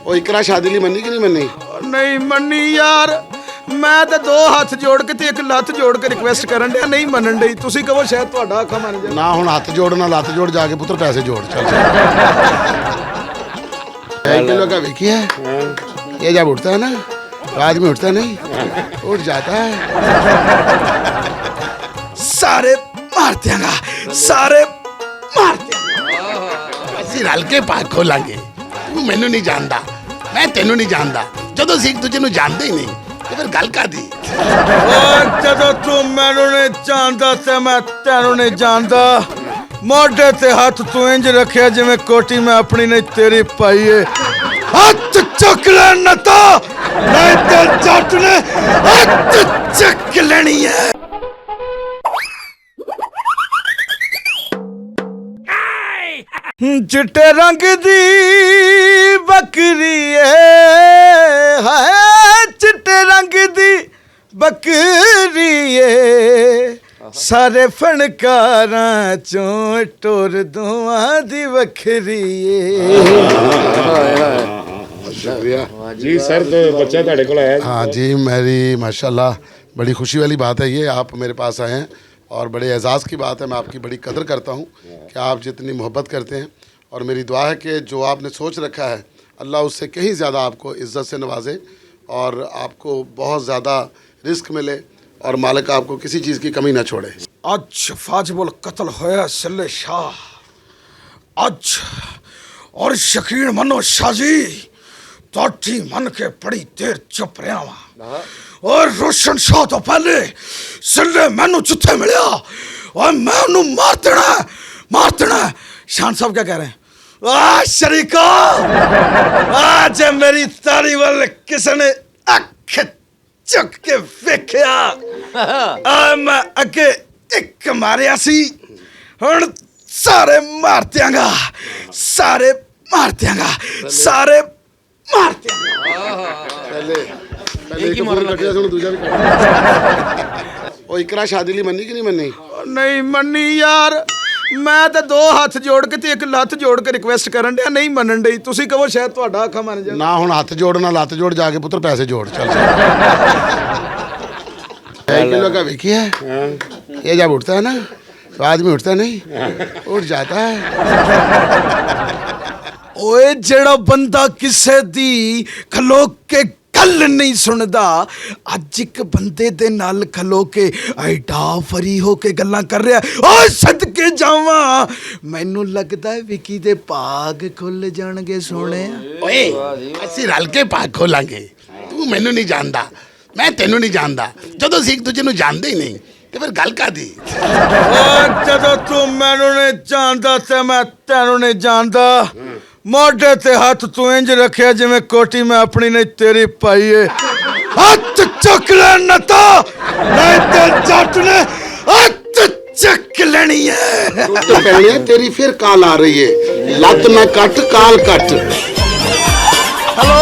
ਉਹ ਇਕਰਾ ਸ਼ਾਦੀ ਲਈ ਮੰਨੀ ਕਿ ਨਹੀਂ ਮੰਨੀ? नहीं मन्नी यार, मैं तो दो हाथ जोड़ के ते एक लत जोड़ के रिक्वेस्ट करन दिया, नहीं मनन डई। तुसी कहो शायद तुहाडा अखा मन जाए ना। हुण हथ जोड़ ना लत जोड़, जाके पुत्र पैसे जोड़। चल एक किलो का विकी है ये, जब उठता है ना बाद में उठता नहीं, उठ जाता है। सारे मार दियांगा, सारे मार दियांगा। ਅਸੀਂ ਰਲ ਕੇ ਪਾਕ ਖੋਲਾਂਗੇ। ਤੂੰ ਮੈਨੂੰ ਨਹੀਂ ਜਾਣਦਾ, ਮੈਂ ਤੈਨੂੰ ਨਹੀਂ ਜਾਣਦਾ। ਜਦੋਂ ਸਿੱਖ ਤੁਝੇ ਨੂੰ ਜਾਣਦੇ ਹੀ ਨਹੀਂ ਤੇ ਫਿਰ ਗੱਲ ਕਾਦੀ? ਜਦੋਂ ਤੂੰ ਮੈਨੂੰ ਨਹੀਂ ਜਾਣਦਾ ਤੇ ਮੈਂ ਤੈਨੂੰ ਨਹੀਂ ਜਾਣਦਾ। ਮੋਢੇ ਤੇ ਹੱਥ ਤੂੰ ਇੰਜ ਰੱਖਿਆ ਜਿਵੇਂ ਕੋਟੀ ਮੈਂ ਆਪਣੀ ਨਹੀਂ ਤੇਰੀ ਪਾਈ ਏ। ਹੱਥ ਚੁੱਕ ਲੈ ਨਤਾ, ਨਹੀਂ ਤੇ ਜੱਟ ਨੇ ਹੱਥ ਚੱਕ ਲੈਣੀ ਹੈ। चिट्टे रंग दी बकरी है, चिट्टे रंग दी बकरी है। सारे फनकारां चों टोर दोवां दी वखरी है। जी सर, तो बच्चा ਤੁਹਾਡੇ ਕੋਲ आया। हाँ जी, मेरी माशाल्लाह बड़ी खुशी वाली बात है ये, आप मेरे पास आए हैं और बड़े एजाज़ की बात है। मैं आपकी बड़ी कदर करता हूँ कि आप जितनी मोहब्बत करते हैं, और मेरी दुआ है कि जो आपने सोच रखा है अल्लाह उससे कहीं ज़्यादा आपको इज़्ज़त से नवाजे और आपको बहुत ज़्यादा रिस्क मिले और मालिक आपको किसी चीज़ की कमी ना छोड़े। आज फाजिबुल कत्ल होया सल्ले शाह आज, और यकीन मनो शाजी तोठी मन के बड़ी देर चुप रहा वा। और रोशन शाह तो पहले सल्ले मैनू जिथे मिलिया और मैं उन्हें मार देना। शान साहब क्या कह रहे हैं? शरीका, आज मेरी तारी वाले किसी ने अख चुक के वेख्या, मैं अगे एक मारिया सी, हुण सारे मार दियांगा, सारे मार दियांगा, सारे मार दियांगा। ਉਹ ਇਕਰਾ ਸ਼ਾਦੀ ਲਈ ਮੰਨੀ ਕਿ ਨਹੀਂ ਮੰਨੀ? नहीं मन्नी यार, मैं तो दो हाथ जोड़ के ते एक लत जोड़ के रिक्वेस्ट करन दिया, नहीं मनन डई। तुसी कहो शायद तुहाडा अखा मन जाए ना। हुण हथ जोड़ ना लत जोड़, जाके पुत्र पैसे जोड़। चल एक किलो का विकी है ये, जब उठता है ना बाद में उठता नहीं, उठ जाता है। ओए जेड़ा बंदा किसे दी खलो के गल नहीं सुनदा, अज एक बंदे दे नाल खलो के ऐडा फरी हो के गल्लां कर रहा। ओए सदके जावा, मैनू लगदा है विकी दे भाग खुल जाणगे सोने। ओए ਅਸੀਂ ਰਲ ਕੇ ਪਾਕ ਖੋਲਾਂਗੇ। ਤੂੰ ਮੈਨੂੰ ਨਹੀਂ ਜਾਣਦਾ, ਮੈਂ ਤੈਨੂੰ ਨਹੀਂ ਜਾਣਦਾ। ਜਦੋਂ ਸਿੱਖ ਤੁਝੇ ਨੂੰ ਜਾਣਦੇ ਹੀ ਨਹੀਂ ਤੇ ਫਿਰ ਗੱਲ ਕਾਦੀ? ਜਦੋਂ ਤੂੰ ਮੈਨੂੰ ਨਹੀਂ ਜਾਣਦਾ ਤੇ ਮੈਂ ਤੈਨੂੰ ਨਹੀਂ ਜਾਣਦਾ। ਮੋਢੇ ਤੇ ਹੱਥ ਤੂੰ ਇੰਜ ਰੱਖਿਆ ਜਿਵੇਂ ਕੋਟੀ ਮੈਂ ਆਪਣੀ ਨਹੀਂ ਤੇਰੀ ਪਾਈ ਏ। ਹੱਥ ਚੁੱਕ ਲੈ ਨਤਾ, ਨਹੀਂ ਤੇ ਜੱਟ ਨੇ ਹੱਥ ਚੱਕ ਲੈਣੀ ਹੈ। तो पहले तेरी फिर काल आ रही है, लत ना कट काल कट। हेलो